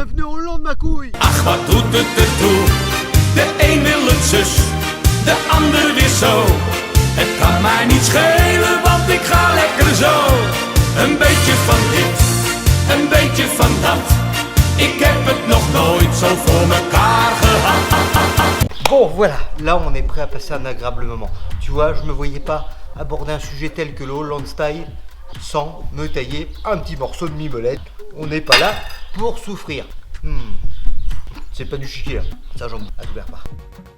Bienvenue en Hollande, ma couille. Ach, wat doet het ertoe? De een wil het zus, de ander weer zo. Het kan mij niet schelen, want ik ga lekker zo. Een beetje van dit, een beetje van dat. Ik heb het nog nooit zo voor mekaar gehad. Bon voilà, là on est prêt à passer un agréable moment. Tu vois, je me voyais pas aborder un sujet tel que le Holland Style sans me tailler un petit morceau de mimolette. On n'est pas là pour souffrir. C'est pas du chichi là, ça j'en à tout pas.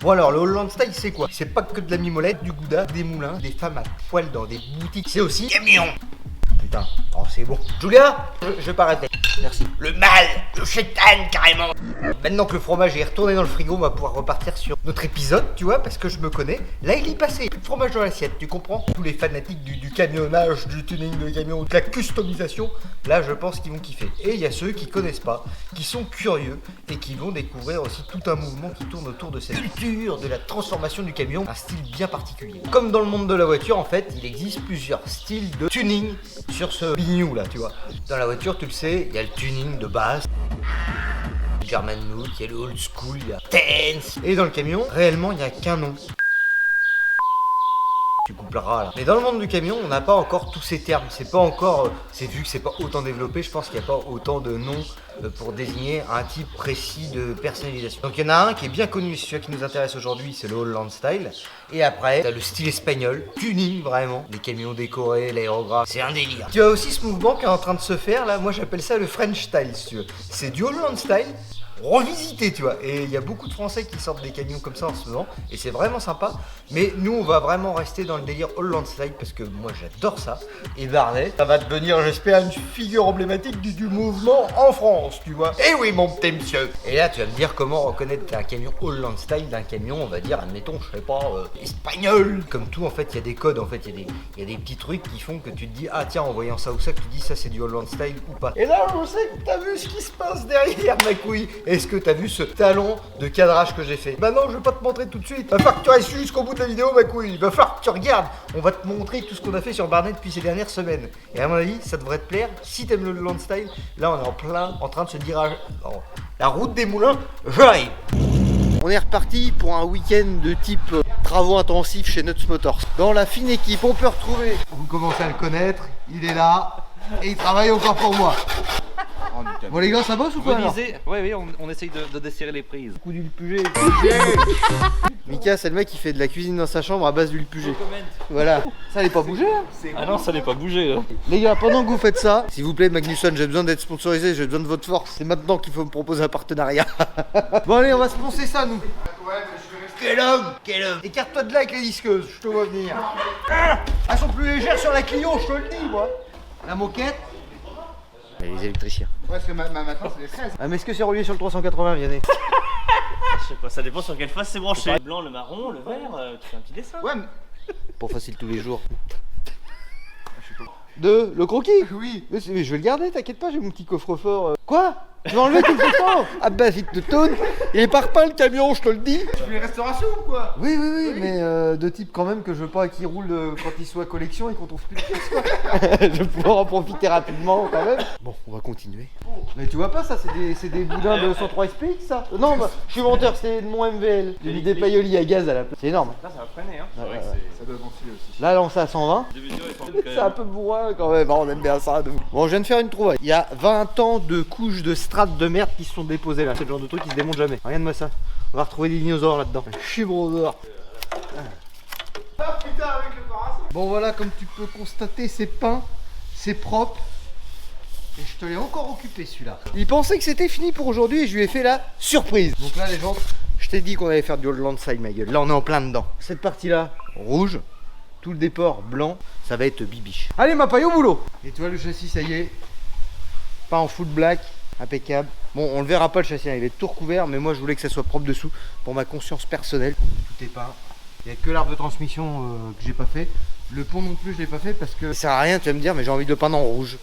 Bon alors, le Holland Style c'est quoi? C'est pas que de la mimolette, du gouda, des moulins, des femmes à poil dans des boutiques, c'est aussi camion. Putain, oh c'est bon. Julia, je vais pas arrêter. Merci. Le mal, le chétan carrément. Maintenant que le fromage est retourné dans le frigo, on va pouvoir repartir sur notre épisode, tu vois, parce que je me connais. Là il y passé, plus de fromage dans l'assiette, tu comprends? Tous les fanatiques du camionnage, du tuning de camion, de la customisation, là je pense qu'ils vont kiffer. Et il y a ceux qui connaissent pas, qui sont curieux et qui vont découvrir aussi tout un mouvement qui tourne autour de cette culture de la transformation du camion, un style bien particulier. Comme dans le monde de la voiture, en fait, il existe plusieurs styles de tuning sur ce bignou là, tu vois. Dans la voiture, tu le sais, il y a le tuning de base, German Look, il y a le old school, il y a Tense. Et dans le camion, réellement, il n'y a qu'un nom. Tu couperas là. Mais dans le monde du camion, on n'a pas encore tous ces termes. C'est pas encore, c'est vu que c'est pas autant développé, je pense qu'il n'y a pas autant de noms pour désigner un type précis de personnalisation. Donc il y en a un qui est bien connu, celui qui nous intéresse aujourd'hui, c'est le Holland Style. Et après, t'as le style espagnol, tuning vraiment, les camions décorés, l'aérographe, c'est un délire. Tu as aussi ce mouvement qui est en train de se faire là, moi j'appelle ça le French Style si tu veux. C'est du Holland Style revisité, tu vois, et il y a beaucoup de Français qui sortent des camions comme ça en ce moment et c'est vraiment sympa, mais nous on va vraiment rester dans le délire Holland Style parce que moi j'adore ça. Et Barnet, ça va devenir, j'espère, une figure emblématique du mouvement en France, tu vois. Et oui mon petit monsieur. Et là tu vas me dire comment reconnaître un camion Holland Style d'un camion, on va dire, admettons, je sais pas, espagnol. Comme tout en fait, il y a des codes, en fait, il y a des petits trucs qui font que tu te dis, ah tiens, en voyant ça ou ça, que tu dis ça c'est du Holland Style ou pas. Et là je sais que t'as vu ce qui se passe derrière ma couille. Est-ce que t'as vu ce talon de cadrage que j'ai fait? Bah non, je vais pas te montrer tout de suite. Va falloir que tu restes jusqu'au bout de la vidéo, ma couille. Va falloir que tu regardes. On va te montrer tout ce qu'on a fait sur Barnet depuis ces dernières semaines. Et à mon avis, ça devrait te plaire. Si t'aimes le Holland Style, là on est en train de se dire la route des moulins, j'arrive. On est reparti pour un week-end de type travaux intensifs chez Nuts Motors. Dans la fine équipe, on peut retrouver, vous commencez à le connaître, il est là et il travaille encore pour moi. Bon les gars, ça bosse ou pas alors? Oui, on essaye de desserrer les prises. Coup d'huile pugée. Mika, c'est le mec qui fait de la cuisine dans sa chambre à base d'huile pugée. Voilà. Ça allait pas bouger hein? Ah non, ça n'est pas bougé là. Les gars, pendant que vous faites ça, s'il vous plaît Magnusson, j'ai besoin d'être sponsorisé, j'ai besoin de votre force. C'est maintenant qu'il faut me proposer un partenariat. Bon allez, on va se poncer ça nous. Ouais, mais je vais rester. Quel homme! Quel homme! Écarte-toi de là avec les disqueuses, je te vois venir. Elles sont plus légères sur la Clio, je te le dis moi. La moquette. Les électriciens. Ouais, parce que maintenant c'est les 13. Ah, mais est-ce que c'est relié sur le 380, Vianney? Je sais pas, ça dépend sur quelle face c'est branché. Le blanc, le marron, le vert, tu fais un petit dessin. Ouais, mais... Pour facile tous les jours. De le croquis? Oui. Mais je vais le garder, t'inquiète pas, j'ai mon petit coffre-fort. Quoi? Tu vas enlever tout le temps? Ah bah vite te tourne. Il est pas repeint le camion, je te le dis. Tu fais les restaurations ou quoi? Oui, mais de type quand même que je veux pas qu'il roule quand il soit collection et qu'on trouve plus de pièces quoi. Je vais pouvoir en profiter rapidement quand même. Bon, on va continuer. Mais tu vois pas ça, c'est des boudins de 103 SPX ça? Non, bah, je suis menteur, c'est de mon MVL. J'ai mis des paillolis à gaz à la place. C'est énorme. Là, ça va freiner, hein. Ouais, Ça doit ventiler aussi. Là, lancé à 120. C'est un peu bourrin quand même, on aime bien ça. Nous. Bon, je viens de faire une trouvaille. Il y a 20 ans de couches de strates de merde qui se sont déposées là. C'est le genre de truc qui se démonte jamais. Regarde-moi ça. On va retrouver des dinosaures là-dedans. Chibrosaure. Ah putain, avec le parasol. Bon, voilà, comme tu peux constater, c'est peint, c'est propre. Et je te l'ai encore occupé celui-là. Il pensait que c'était fini pour aujourd'hui et je lui ai fait la surprise. Donc là, les gens, je t'ai dit qu'on allait faire du Holland Style, ma gueule. Là, on est en plein dedans. Cette partie-là, rouge. Tout le déport blanc, ça va être bibiche. Allez ma paille au boulot. Et tu vois le châssis, ça y est, pas en full black, impeccable. Bon, on le verra pas le châssis, il va être tout recouvert, mais moi je voulais que ça soit propre dessous pour ma conscience personnelle. Tout est peint. Il n'y a que l'arbre de transmission que j'ai pas fait. Le pont non plus je l'ai pas fait parce que ça sert à rien, tu vas me dire, mais j'ai envie de le peindre en rouge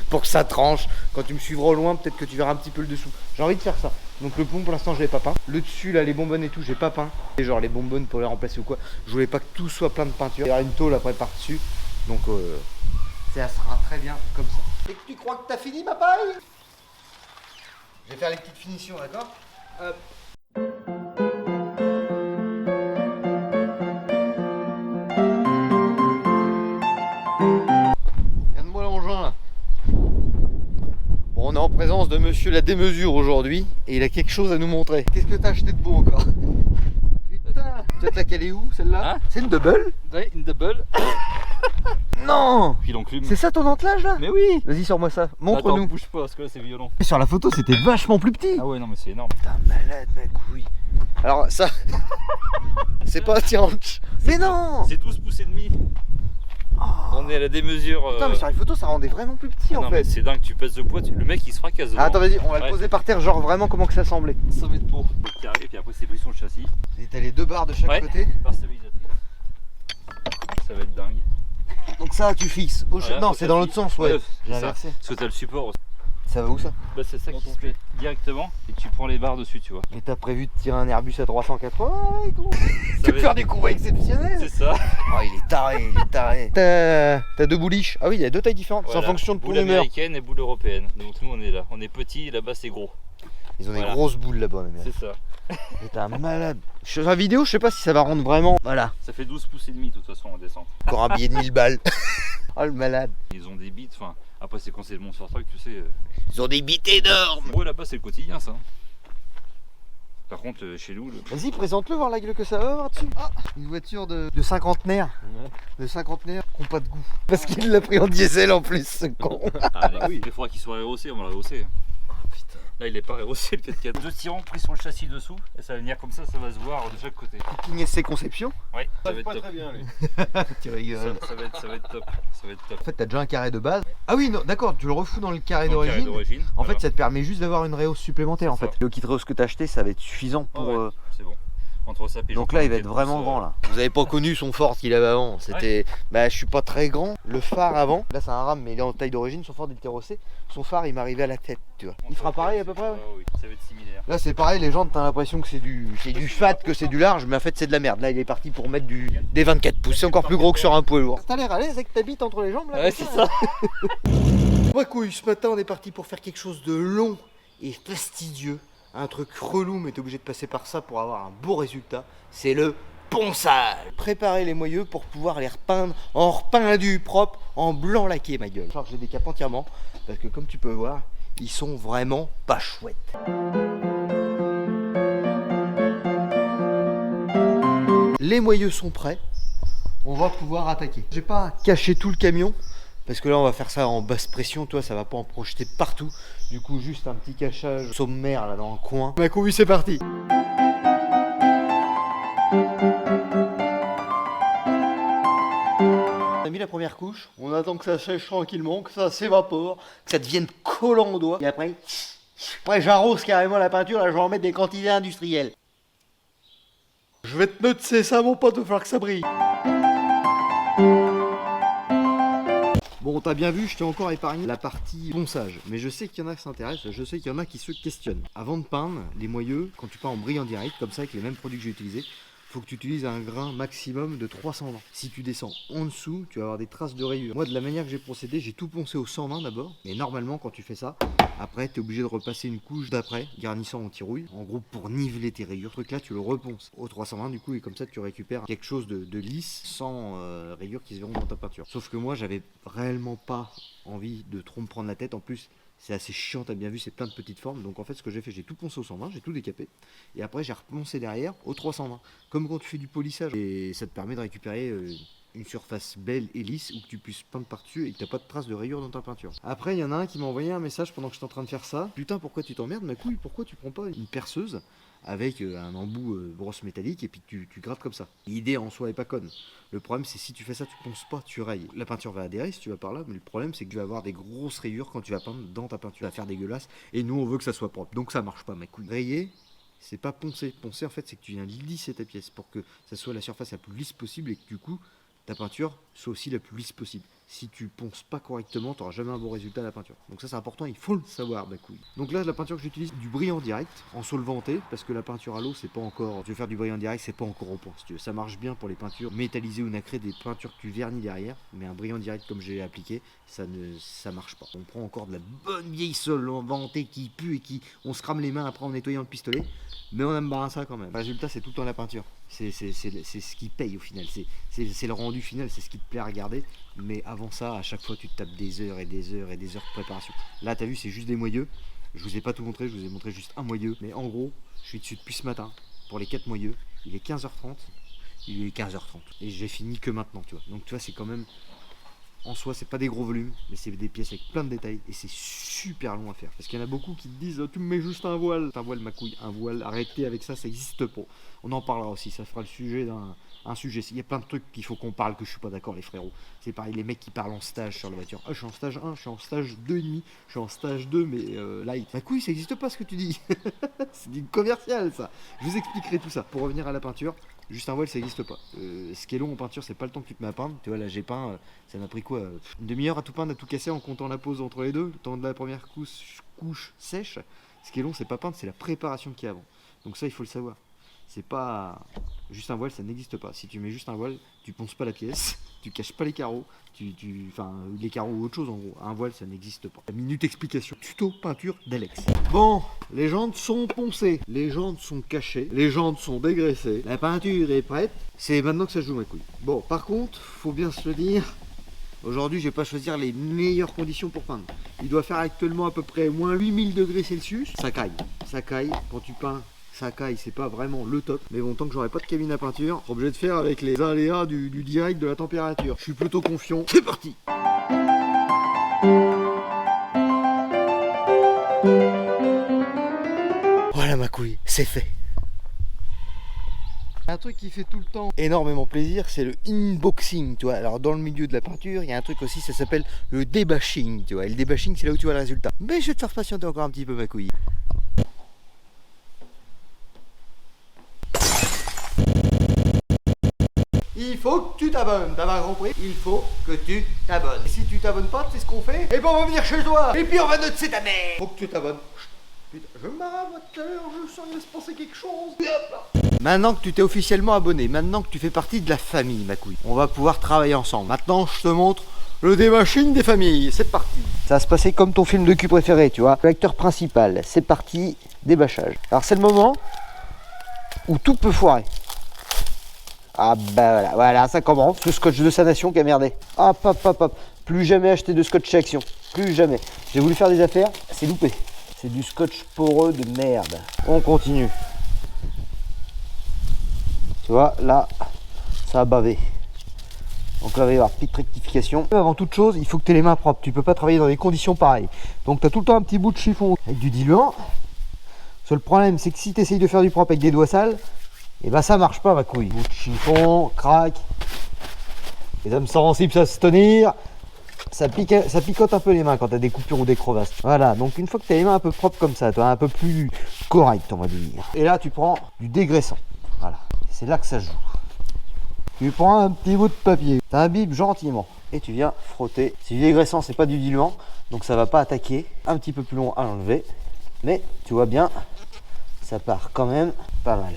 pour que ça tranche. Quand tu me suivras au loin, peut-être que tu verras un petit peu le dessous. J'ai envie de faire ça. Donc le pont pour l'instant je l'ai pas peint. Le dessus là, les bonbonnes et tout, j'ai pas peint. Et genre les bonbonnes pour les remplacer ou quoi. Je voulais pas que tout soit plein de peinture. Il y aura une tôle après par dessus. Donc ça sera très bien comme ça. Et que tu crois que t'as fini ma paille? Je vais faire les petites finitions, d'accord? Hop. Regarde-moi l'engin là. Bon, on est en présence de monsieur la démesure aujourd'hui et il a quelque chose à nous montrer. Qu'est-ce que t'as acheté de beau encore? Putain, peut-être la qu'elle est où celle-là? Hein? C'est une double? Ouais, une double. Non! Puis l'enclume. C'est ça ton entelage là? Mais oui. Vas-y, sors-moi ça, Attends, montre-nous. bouge pas parce que là c'est violent. Sur la photo, c'était vachement plus petit. Ah ouais, non, mais c'est énorme. Putain, malade ma couille. Alors ça, c'est pas un tirage. Mais non! C'est 12 pouces et demi. On est à la démesure. Putain, mais sur les photos, ça rendait vraiment plus petit Ah en non, mais fait. c'est dingue, tu pèses le poids, le mec il se fracasse devant. Ah, attends, vas-y, on va le Ouais. poser par terre, genre vraiment comment que ça semblait. Ça va être beau. Carré, puis après c'est pris sur le châssis. Et t'as les deux barres de chaque Ouais. côté. Barre stabilisatrice. Ça va être dingue. Donc ça, tu fixes. Voilà, non, au c'est dans châssis. l'autre sens, ouais. Ouais, J'ai c'est ça. inversé. Parce que t'as le support aussi. Ça va où ça? Bah c'est ça qui se fait directement et tu prends les barres dessus, tu vois. Et t'as prévu de tirer un Airbus à 380 et tout. Ça Tu va peux faire être- des cours exceptionnels. C'est ça. Oh, il est taré, il est taré. T'as deux bouliches. Ah oui, il y a deux tailles différentes. C'est en Voilà. fonction de ton boule humeur. américaine et boule européenne. Donc nous on est là. On est petit et là-bas c'est gros. Ils ont des Voilà. grosses boules là-bas, les mecs. C'est ça. Et t'es un malade. Sur la vidéo, je sais pas si ça va rendre vraiment. Voilà. Ça fait 12 pouces et demi de toute façon en descente. Encore un billet de 1000 balles. Oh le malade. Ils ont des bits, enfin après c'est quand c'est le monster truck, tu sais. Ils ont des bites énormes. Ouais, là-bas c'est le quotidien ça. Par contre chez nous, Vas-y, présente-le, voir la gueule que ça va avoir dessus. Ah, une voiture de cinquantenaire. De cinquantenaire qui n'ont pas de goût. Parce qu'il l'a pris en diesel en plus, ce con. oui, il faudra qu'il soit rehaussé, on va le rehausser. Là il est pas rehaussé le 4x4. Deux tirants pris sur le châssis dessous et ça va venir comme ça va se voir de chaque côté. King SC Conception. Oui, ça Ça va va être pas top. très bien lui. Tu rigoles. Ça va être top. Ça va être top. En fait, t'as déjà un carré de base. Ah oui, non, d'accord, tu le refous dans le carré Dans le carré d'origine. En voilà. fait, ça te permet juste d'avoir une réhausse supplémentaire en C'est fait. ça. Le kit réhausse que t'as acheté, ça va être suffisant pour. Ah ouais, c'est bon. Entre ça et Donc là, il va être vraiment grand là. Vous avez pas connu son Ford qu'il avait avant. C'était. Bah, je suis pas très grand. Le phare avant, là c'est un RAM, mais il est en taille d'origine. Son Ford il était rossé. Son phare il m'arrivait à la tête, tu vois. Il fera pareil à peu près, ouais. Oui, ça va être similaire. Là c'est pareil, les jantes t'as l'impression que c'est du fat, que c'est du large, mais en fait c'est de la merde. Là il est parti pour mettre des 24 pouces, c'est encore plus gros que sur un poids lourd. T'as l'air à l'aise avec ta bite entre les jambes là? Ouais, c'est ça. Moi couille, ce matin on est parti pour faire quelque chose de long et fastidieux. Un truc relou, mais t'es obligé de passer par ça pour avoir un beau résultat. C'est le ponçage. Préparer les moyeux pour pouvoir les repeindre en repeindu propre, en blanc laqué ma gueule. J'ai des capes entièrement, parce que comme tu peux voir, ils sont vraiment pas chouettes. Les moyeux sont prêts, on va pouvoir attaquer. J'ai pas caché tout le camion, parce que là on va faire ça en basse pression, toi ça va pas en projeter partout. Du coup juste un petit cachage sommaire là dans le coin. Ma couille, c'est parti. On a mis la première couche, on attend que ça sèche tranquillement, que ça s'évapore, que ça devienne collant au doigt. Et après j'arrose carrément la peinture, là je vais en mettre des quantités industrielles. Je vais te noter ça mon pote, il va falloir que ça brille. Bon, t'as bien vu, je t'ai encore épargné la partie ponçage. Mais je sais qu'il y en a qui s'intéressent, je sais qu'il y en a qui se questionnent. Avant de peindre, les moyeux, quand tu peins en brillant direct, comme ça, avec les mêmes produits que j'ai utilisés, faut que tu utilises un grain maximum de 320. Si tu descends en dessous, tu vas avoir des traces de rayures. Moi, de la manière que j'ai procédé, j'ai tout poncé au 120 d'abord. Mais normalement, quand tu fais ça, après, tu es obligé de repasser une couche d'après, garnissant en tirouille. En gros, pour niveler tes rayures. Ce truc-là, tu le reponces au 320 du coup, et comme ça, tu récupères quelque chose de lisse, sans rayures qui se verront dans ta peinture. Sauf que moi, j'avais réellement pas envie de trop me prendre la tête. En plus, c'est assez chiant, t'as bien vu, c'est plein de petites formes. Donc en fait, ce que j'ai fait, j'ai tout poncé au 120, j'ai tout décapé. Et après, j'ai reponcé derrière au 320. Comme quand tu fais du polissage. Et ça te permet de récupérer une surface belle et lisse où que tu puisses peindre par-dessus et que t'as pas de traces de rayures dans ta peinture. Après, il y en a un qui m'a envoyé un message pendant que j'étais en train de faire ça. Putain, pourquoi tu t'emmerdes, ma couille? Pourquoi tu prends pas une perceuse avec un embout brosse métallique et puis tu grattes comme ça? L'idée en soi est pas conne. Le problème, c'est si tu fais ça, tu ponces pas, tu railles. La peinture va adhérer si tu vas par là, mais le problème, c'est que tu vas avoir des grosses rayures quand tu vas peindre dans ta peinture. Ça va faire dégueulasse et nous, on veut que ça soit propre. Donc ça marche pas, ma couille. Rayer, c'est pas poncer. Poncer, en fait, c'est que tu viens lisser ta pièce pour que ça soit la surface la plus lisse possible et que du coup, ta peinture soit aussi la plus lisse possible. si tu ponces pas correctement, tu n'auras jamais un bon résultat à la peinture. Donc ça c'est important, il faut le savoir, ma couille. Donc là la peinture que j'utilise, du brillant direct, en solventé, parce que la peinture à l'eau c'est pas encore, tu veux faire du brillant direct, c'est pas encore au point. Si tu veux. Ça marche bien pour les peintures métallisées ou nacrées, des peintures que tu vernis derrière, mais un brillant direct comme j'ai appliqué, ça marche pas. On prend encore de la bonne vieille solvantée qui pue et qui, on se crame les mains après en nettoyant le pistolet, mais on aime bien ça quand même. Le résultat c'est tout le temps la peinture. C'est ce qui paye au final, c'est le rendu final, c'est ce qui te plaît à regarder. Mais avant ça, à chaque fois tu te tapes des heures et des heures et des heures de préparation. Là t'as vu, c'est juste des moyeux. Je vous ai pas tout montré, je vous ai montré juste un moyeu. Mais en gros, je suis dessus depuis ce matin pour les 4 moyeux. Il est 15h30, il est 15h30 et j'ai fini que maintenant, tu vois. Donc tu vois, c'est quand même, en soi c'est pas des gros volumes, mais c'est des pièces avec plein de détails et c'est super long à faire. Parce qu'il y en a beaucoup qui te disent, oh, tu me mets juste un voile, ma couille, un voile, arrêtez avec ça, ça existe pas. On en parlera aussi, ça fera le sujet d'un sujet. Il y a plein de trucs qu'il faut qu'on parle que je suis pas d'accord, les frérots. C'est pareil, les mecs qui parlent en stage sur la voiture. Ah, je suis en stage 1, je suis en stage 2,5, je suis en stage 2, mais light. Ma couille, ça existe pas ce que tu dis. C'est du commercial ça. Je vous expliquerai tout ça. Pour revenir à la peinture, juste un voile ça n'existe pas. Ce qui est long en peinture, c'est pas le temps que tu te mets à peindre. Tu vois, là j'ai peint, ça m'a pris quoi, une demi-heure à tout peindre, à tout casser en comptant la pause entre les deux, le temps de la première couche sèche. Ce qui est long, c'est pas peindre, c'est la préparation qu'il y a avant. Donc ça, il faut le savoir. C'est pas juste un voile, ça n'existe pas. Si tu mets juste un voile, tu ponces pas la pièce, tu caches pas les carreaux, enfin les carreaux ou autre chose en gros. Un voile, ça n'existe pas. La minute explication, tuto peinture d'Alex. Bon, les jantes sont poncées, les jantes sont cachées, les jantes sont dégraissées, la peinture est prête. C'est maintenant que ça joue, ma couille. Bon, par contre, faut bien se le dire. Aujourd'hui, je vais pas choisir les meilleures conditions pour peindre. Il doit faire actuellement à peu près moins 8000 degrés Celsius. Ça caille quand tu peins. Ça caille, c'est pas vraiment le top. Mais bon, tant que j'aurai pas de cabine à peinture, je serai obligé de faire avec les aléas du direct de la température. Je suis plutôt confiant. C'est parti! Voilà ma couille, c'est fait. Un truc qui fait tout le temps énormément plaisir, c'est le inboxing, tu vois. Alors dans le milieu de la peinture, il y a un truc aussi, ça s'appelle le débashing, tu vois. Et le débashing, c'est là où tu vois le résultat. Mais je vais te faire patienter encore un petit peu, ma couille. Il faut que tu t'abonnes, t'as compris? Il faut que tu t'abonnes. Et si tu t'abonnes pas, tu sais ce qu'on fait? Et ben on va venir chez toi. Et puis on va noter ta mère. Faut que tu t'abonnes. Putain, je me barre à moteur, je sens qu'il se passer quelque chose. Maintenant que tu t'es officiellement abonné, maintenant que tu fais partie de la famille, ma couille, on va pouvoir travailler ensemble. Maintenant, je te montre le débashing des familles. C'est parti. Ça va se passer comme ton film de cul préféré, tu vois. L'acteur principal, c'est parti, débâchage. Alors c'est le moment où tout peut foirer. Ah bah voilà, ça commence. Ce scotch de sa nation qui a merdé. Hop. Plus jamais acheter de scotch chez Action. Plus jamais. J'ai voulu faire des affaires, c'est loupé. C'est du scotch poreux de merde. On continue. Tu vois, là, ça a bavé. Donc là, il va y avoir petite rectification. Avant toute chose, il faut que tu aies les mains propres. Tu peux pas travailler dans des conditions pareilles. Donc tu as tout le temps un petit bout de chiffon avec du diluant. Seul problème, c'est que si tu essayes de faire du propre avec des doigts sales, et ben ça marche pas, ma couille. Bout de chiffon, crac. Les hommes sensibles, ça se tenir. Ça picote un peu les mains quand tu as des coupures ou des crevasses. Voilà, donc une fois que tu as les mains un peu propres comme ça, tu vois, un peu plus correct, on va dire. Et là, tu prends du dégraissant. Voilà, c'est là que ça joue. Tu prends un petit bout de papier, tu imbibes gentiment et tu viens frotter. C'est du dégraissant, c'est pas du diluant, donc ça va pas attaquer. Un petit peu plus long à l'enlever, mais tu vois bien, ça part quand même pas mal.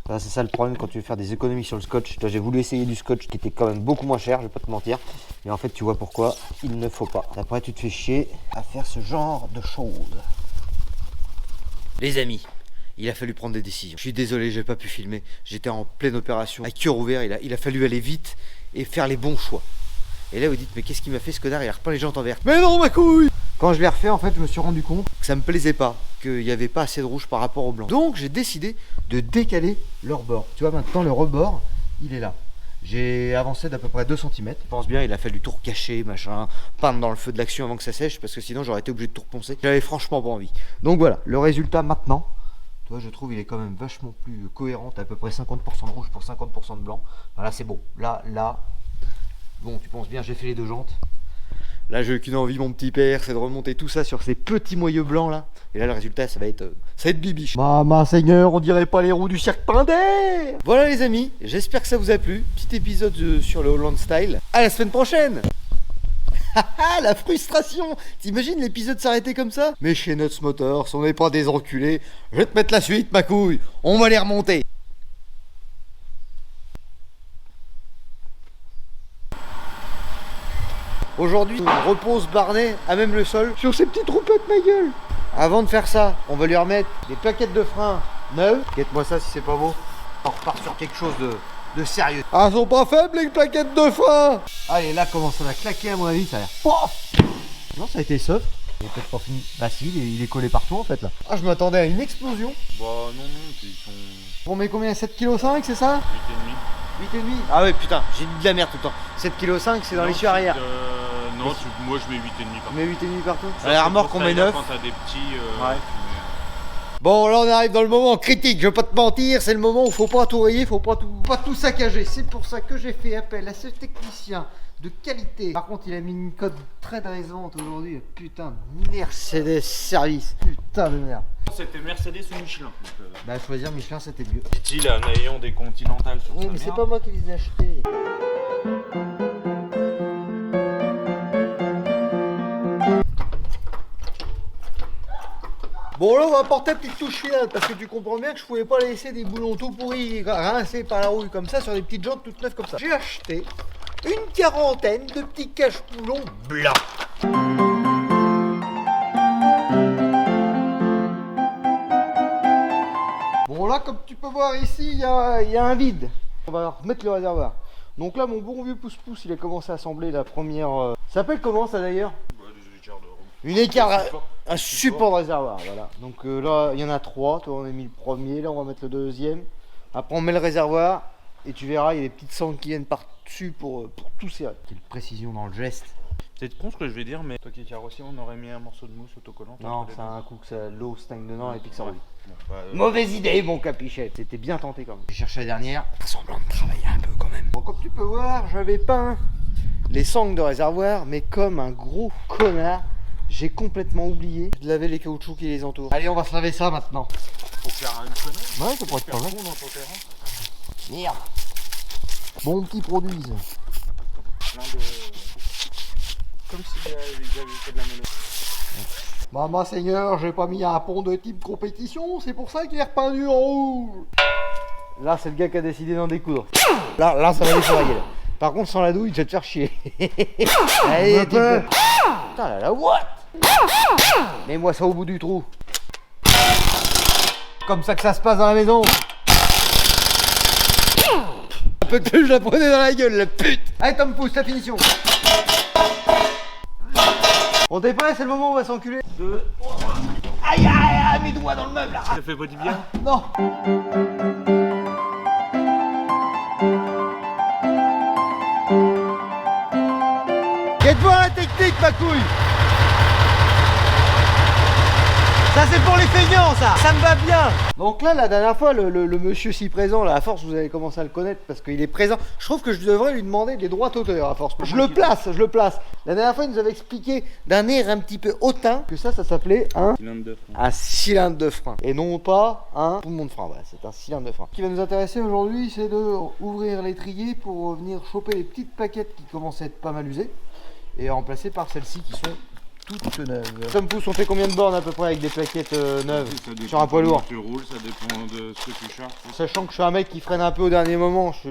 Voilà, c'est ça le problème quand tu veux faire des économies sur le scotch. J'ai voulu essayer du scotch qui était quand même beaucoup moins cher, je vais pas te mentir. Mais en fait, tu vois pourquoi il ne faut pas. Après, tu te fais chier à faire ce genre de choses. Les amis, il a fallu prendre des décisions. Je suis désolé, j'ai pas pu filmer. J'étais en pleine opération, à cœur ouvert. Il a fallu aller vite et faire les bons choix. Et là, vous dites, mais qu'est-ce qu'il m'a fait ce connard? Il a repeint les jantes en vert. Mais non, ma couille! Quand je l'ai refait, en fait, je me suis rendu compte que ça me plaisait pas, qu'il n'y avait pas assez de rouge par rapport au blanc. Donc, j'ai décidé de décaler le rebord. Tu vois, maintenant, le rebord, il est là. J'ai avancé d'à peu près 2 cm. Je pense bien, il a fallu tout recacher, machin, peindre dans le feu de l'action avant que ça sèche, parce que sinon, j'aurais été obligé de tout reponcer. J'avais franchement pas envie. Donc voilà, le résultat maintenant, toi, je trouve, il est quand même vachement plus cohérent. T'as à peu près 50% de rouge pour 50% de blanc. Voilà, c'est bon. Là, bon, tu penses bien, j'ai fait les 2 jantes. Là, j'ai qu'une envie, mon petit père, c'est de remonter tout ça sur ces petits moyeux blancs là. Et là le résultat ça va être bibiche. Maman Seigneur, on dirait pas les roues du cirque Pinder. Voilà les amis, j'espère que ça vous a plu. Petit épisode sur le Holland Style. À la semaine prochaine. La frustration. T'imagines l'épisode s'arrêter comme ça? Mais chez Nuts Motors, on n'est pas des enculés. Je vais te mettre la suite ma couille. On va les remonter. Aujourd'hui, on repose Barnet à même le sol sur ces petites roupettes ma gueule. Avant de faire ça, on va lui remettre des plaquettes de frein neuves. Guette-moi ça si c'est pas beau. On repart sur quelque chose de sérieux. Ah, elles sont pas faibles les plaquettes de frein. Allez, là comment ça va claquer à mon avis, ça a l'air. Pof. Non, ça a été soft. Il est peut-être pas fini. Bah si, il est collé partout en fait là. Ah, je m'attendais à une explosion. Bah non, ils sont On met combien? 7,5 kg c'est ça? 8,5. 8,5. Ah ouais putain, j'ai dit de la merde tout le temps. 7,5 kg c'est dans l'issue arrière. Non, moi je mets 8,5 partout. On met 8,5 partout. Ça, À la remorque on met 9. Quand t'as des petits. Ouais. Bon là on arrive dans le moment critique, je vais pas te mentir, c'est le moment où faut pas tout rayer, faut pas tout saccager. C'est pour ça que j'ai fait appel à ce technicien de qualité. Par contre il a mis une cote très dressante aujourd'hui, putain de Mercedes service, putain de merde. C'était Mercedes ou Michelin. Bah choisir Michelin c'était mieux. Dit-il en ayant des Continentales sur Oui sa mais c'est merde. pas moi qui les ai achetés. Bon là on va apporter une petite touche finale parce que tu comprends bien que je pouvais pas laisser des boulons tout pourris rincés par la rouille comme ça sur des petites jantes toutes neuves comme ça. J'ai acheté une quarantaine de petits cache-boulons blancs. Bon là comme tu peux voir ici il y a un vide. On va remettre le réservoir. Donc là mon bon vieux pouce-pouce il a commencé à assembler la première... Ça s'appelle comment ça d'ailleurs? Une écart, un support de réservoir, voilà. Donc là, il y en a 3. Toi, on a mis le premier. Là, on va mettre le deuxième. Après, on met le réservoir. Et tu verras, il y a des petites sangles qui viennent par-dessus pour tout serrer. Quelle précision dans le geste. C'est con ce que je vais dire, mais toi qui es carrossier, on aurait mis un morceau de mousse autocollant. Non, c'est un coup que l'eau stagne dedans et puis que ça roule. Bon, bah, Mauvaise idée, mon capichette. C'était bien tenté quand même. J'ai cherché la dernière. Pas semblant de travailler un peu quand même. Bon, comme tu peux voir, j'avais peint les sangles de réservoir, mais comme un gros connard. J'ai complètement oublié de laver les caoutchoucs qui les entourent. Allez, on va se laver ça maintenant. Faut faire une connerie. Ouais, ça pourrait être pas mal. Dans ton terrain. Merde. Bon petit produit, ça. Plein de. Comme si ils avaient fait de la mono. Maman Seigneur, j'ai pas mis un pont de type compétition, c'est pour ça qu'il est repeint en rouge. Là, c'est le gars qui a décidé d'en découdre. Là, ça va défourailler. Par contre, sans la douille, je vais te faire chier. Allez, tu peux. Putain, la what? Mets-moi ça au bout du trou. Comme ça que ça se passe dans la maison. Un peu que je la prenais dans la gueule, la pute. Allez, Tom Pouce, la finition. On t'est prêt, c'est le moment où on va s'enculer. 2, 3. Aïe, aïe, aïe, mes doigts dans le meuble là. Ça fait pas du bien? Non. Guette-moi la technique, ma couille. Ça c'est pour les feignants ça me va bien. Donc là la dernière fois le monsieur si présent là, à force vous allez commencer à le connaître parce qu'il est présent. Je trouve que je devrais lui demander des droits d'auteur à force. Je le place. La dernière fois il nous avait expliqué d'un air un petit peu hautain que ça s'appelait un cylindre de frein. Et non pas un poumon de frein, voilà, c'est un cylindre de frein. Ce qui va nous intéresser aujourd'hui c'est de ouvrir l'étrier pour venir choper les petites plaquettes qui commencent à être pas mal usées et remplacer par celles-ci qui sont toutes neuves. Tom Pouce, on fait combien de bornes à peu près avec des plaquettes neuves sur un poids lourd? Tu roules, ça dépend de ce que tu charges. Sachant que je suis un mec qui freine un peu au dernier moment, je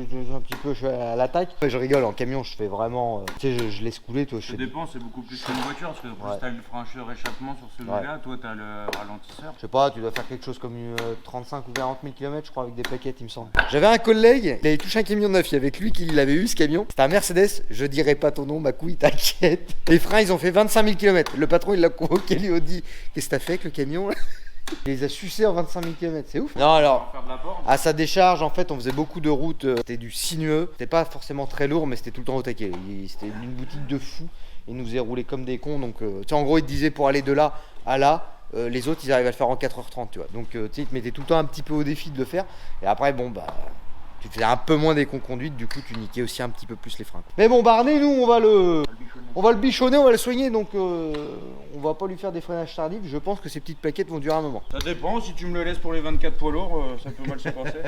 suis à l'attaque. Je rigole, en camion je fais vraiment, tu sais, je laisse couler. Toi, Ça dépend, c'est beaucoup plus qu'une voiture, parce que Ouais. t'as le francheur échappement sur celui-là, toi t'as le ralentisseur. Je sais pas, tu dois faire quelque chose comme 35 ou 40 000 km je crois avec des plaquettes il me semble. J'avais un collègue, il avait touché un camion neuf, il y avait que lui qui l'avait eu ce camion. C'était un Mercedes, je dirais pas ton nom, ma couille, t'inquiète. Les freins ils ont fait 25 000 km. Le patron il l'a convoqué, lui a dit qu'est-ce que t'as fait avec le camion là? Il les a sucés en 25 000 km, c'est ouf. Non alors, Faire de la borne. à sa décharge en fait on faisait beaucoup de routes, c'était du sinueux. C'était pas forcément très lourd mais c'était tout le temps au taquet. C'était une boutique de fou, il nous faisait rouler comme des cons. Donc tu sais en gros il te disait pour aller de là à là, les autres ils arrivent à le faire en 4h30 tu vois. Donc tu sais il te mettait tout le temps un petit peu au défi de le faire. Et après bon bah Tu faisais un peu moins des conconduites, du coup tu niquais aussi un petit peu plus les freins. Mais bon, Barney, nous on va le bichonner, on va le soigner, donc on va pas lui faire des freinages tardifs. Je pense que ces petites plaquettes vont durer un moment. Ça dépend, si tu me le laisses pour les 24 poids lourds, ça peut mal se passer.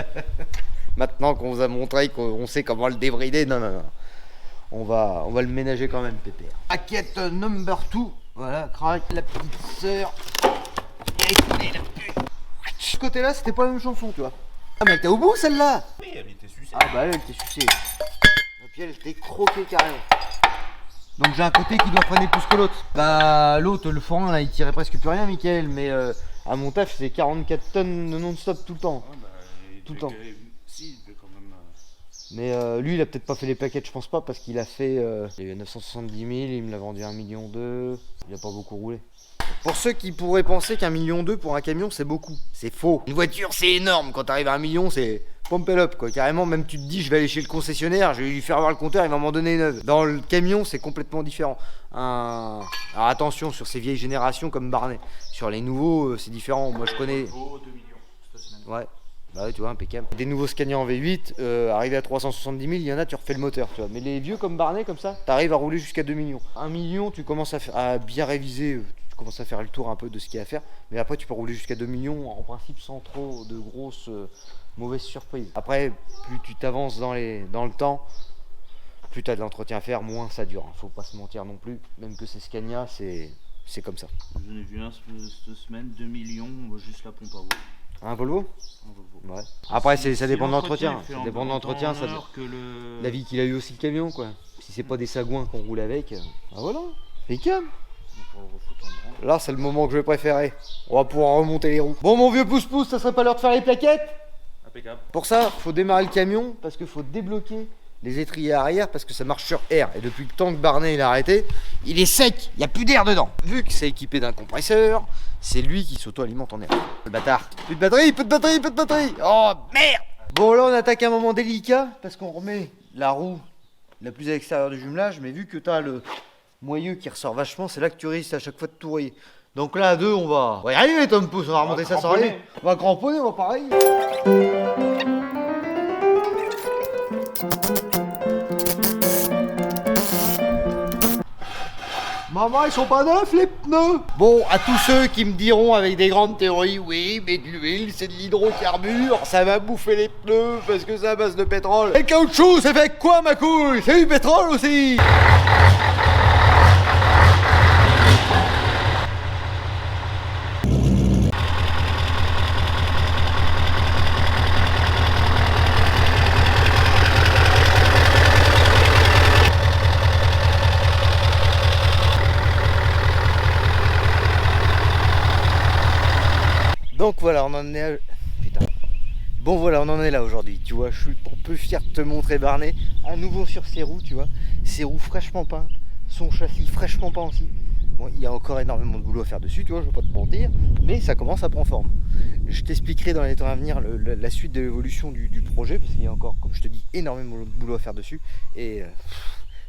Maintenant qu'on vous a montré qu'on sait comment le débrider, non. On va le ménager quand même, pépère. Plaquette number 2. Voilà, crac, la petite sœur. Ce côté-là, c'était pas la même chanson, tu vois. Ah, mais elle était au bout, celle-là. Oui, elle était sucée. Ah, bah elle était sucée. Et puis elle était croquée carrément. Donc j'ai un côté qui doit freiner plus que l'autre. Bah, l'autre, le forain, là, il tirait presque plus rien, Mickaël. Mais à mon taf, c'est 44 tonnes de non-stop tout le temps. Ah, bah, Tout le temps. Si, il devait quand même. Mais lui, il a peut-être pas fait les plaquettes, je pense pas, parce qu'il a fait. Il a eu 970 000, il me l'a vendu 1,2 million. Il a pas beaucoup roulé. Pour ceux qui pourraient penser qu'1,2 million pour un camion, c'est beaucoup. C'est faux. Une voiture, c'est énorme. Quand t'arrives à 1 million, c'est pump it up, quoi. Carrément, même tu te dis, je vais aller chez le concessionnaire, je vais lui faire voir le compteur, il va m'en donner une neuve. Dans le camion, c'est complètement différent. Alors attention, sur ces vieilles générations comme Barney. Sur les nouveaux, c'est différent. Moi, je connais. 2 millions cette semaine. Ouais. Bah ouais, tu vois, impeccable. Des nouveaux Scania en V8, arrivé à 370 000, il y en a, tu refais le moteur, tu vois. Mais les vieux comme Barney, comme ça, t'arrives à rouler jusqu'à 2 millions. 1 million, tu commences à bien réviser, tu commences à faire le tour un peu de ce qu'il y a à faire. Mais après, tu peux rouler jusqu'à 2 millions, en principe, sans trop de grosses mauvaises surprises. Après, plus tu t'avances dans le temps, plus tu as de l'entretien à faire, moins ça dure. Faut pas se mentir non plus. Même que c'est Scania, c'est comme ça. J'en ai vu un cette semaine, 2 millions, juste la pompe à eau. Un Volvo? Un Volvo. Ouais. Après, ça dépend de l'entretien l'entretien. est fait Ça en dépend de l'entretien, temps ça. en heure que le... La vie qu'il a eu aussi le camion, quoi. Si c'est pas des sagouins qu'on roule avec, bah voilà, impeccable. On pourra le refoutre en branle. Là, c'est le moment que je vais préférer. On va pouvoir remonter les roues. Bon, mon vieux pouce-pouce, ça serait pas l'heure de faire les plaquettes? Impeccable. Pour ça, faut démarrer le camion parce qu'il faut débloquer les étriers arrière parce que ça marche sur air. Et depuis le temps que Barney il a arrêté, il est sec, il n'y a plus d'air dedans. Vu que c'est équipé d'un compresseur, c'est lui qui s'auto-alimente en air. Le bâtard. Plus de batterie, plus de batterie, plus de batterie. Oh merde! Bon, là, on attaque un moment délicat parce qu'on remet la roue la plus à l'extérieur du jumelage. Mais vu que tu as le moyeu qui ressort vachement, c'est là que tu risques à chaque fois de tout rayer. Donc là, à deux, on va y arriver, Tom Pouce. On va remonter ça sans aller. On va cramponner, on va pareil. Maman, ils sont pas neufs les pneus. Bon, à tous ceux qui me diront avec des grandes théories, oui, mais de l'huile, c'est de l'hydrocarbure, ça va bouffer les pneus parce que c'est à base de pétrole. Et le caoutchouc, c'est fait quoi, ma couille? C'est du pétrole aussi. Donc voilà, on en est à... Putain. Bon voilà, on en est là aujourd'hui, tu vois, je suis un peu fier de te montrer Barney, à nouveau sur ses roues, tu vois, ses roues fraîchement peintes, son châssis fraîchement peint aussi. Bon, il y a encore énormément de boulot à faire dessus, tu vois, je vais pas te mentir, mais ça commence à prendre forme. Je t'expliquerai dans les temps à venir la suite de l'évolution du projet, parce qu'il y a encore, comme je te dis, énormément de boulot à faire dessus, et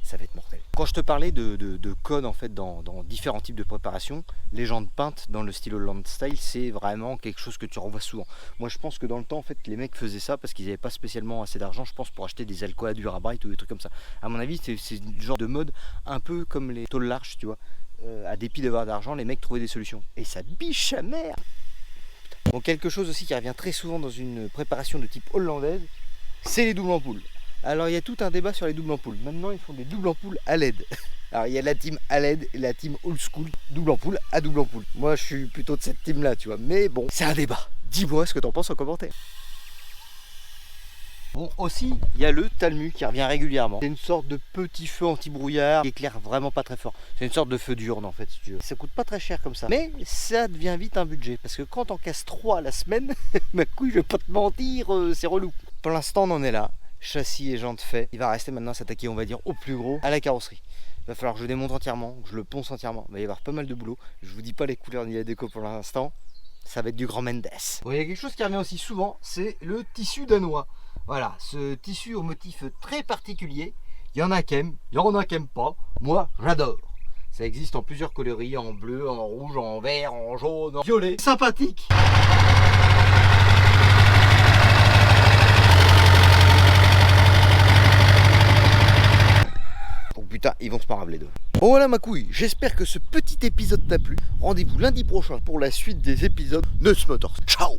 ça va être mortel. Quand je te parlais de code en fait dans différents types de préparation, les jantes peintes dans le style Holland Style, c'est vraiment quelque chose que tu revois souvent. Moi je pense que dans le temps en fait les mecs faisaient ça parce qu'ils n'avaient pas spécialement assez d'argent, je pense, pour acheter des alcool à Durabright ou des trucs comme ça. À mon avis c'est le genre de mode un peu comme les tôles larges, tu vois. À dépit d'avoir d'argent, les mecs trouvaient des solutions. Et ça biche à merde. Bon, quelque chose aussi qui revient très souvent dans une préparation de type hollandaise, c'est les doubles ampoules. Alors il y a tout un débat sur les doubles ampoules. Maintenant ils font des doubles ampoules à LED. Alors il y a la team à LED et la team old school, double ampoule à double ampoule. Moi je suis plutôt de cette team là, tu vois. Mais bon, c'est un débat. Dis-moi ce que t'en penses en commentaire. Bon, aussi, il y a le Talmu qui revient régulièrement. C'est une sorte de petit feu anti-brouillard qui éclaire vraiment pas très fort. C'est une sorte de feu diurne en fait, si tu veux. Ça coûte pas très cher comme ça. Mais ça devient vite un budget. Parce que quand on casse 3 la semaine, ma couille, je vais pas te mentir, c'est relou. Pour l'instant, on en est là. Châssis et jantes fait. Il va rester maintenant à s'attaquer, on va dire, au plus gros, à la carrosserie. Il va falloir que je démonte entièrement, que je le ponce entièrement. Il va y avoir pas mal de boulot. Je vous dis pas les couleurs ni la déco pour l'instant. Ça va être du grand Mendes. Bon, il y a quelque chose qui revient aussi souvent, c'est le tissu danois. Voilà, ce tissu au motif très particulier. Il y en a qui aiment, il y en a qui n'aiment pas. Moi, j'adore. Ça existe en plusieurs coloris, en bleu, en rouge, en vert, en jaune, en violet. Sympathique. Putain, ils vont se parler les deux. Bon voilà ma couille, j'espère que ce petit épisode t'a plu. Rendez-vous lundi prochain pour la suite des épisodes de Nuts Motors. Ciao.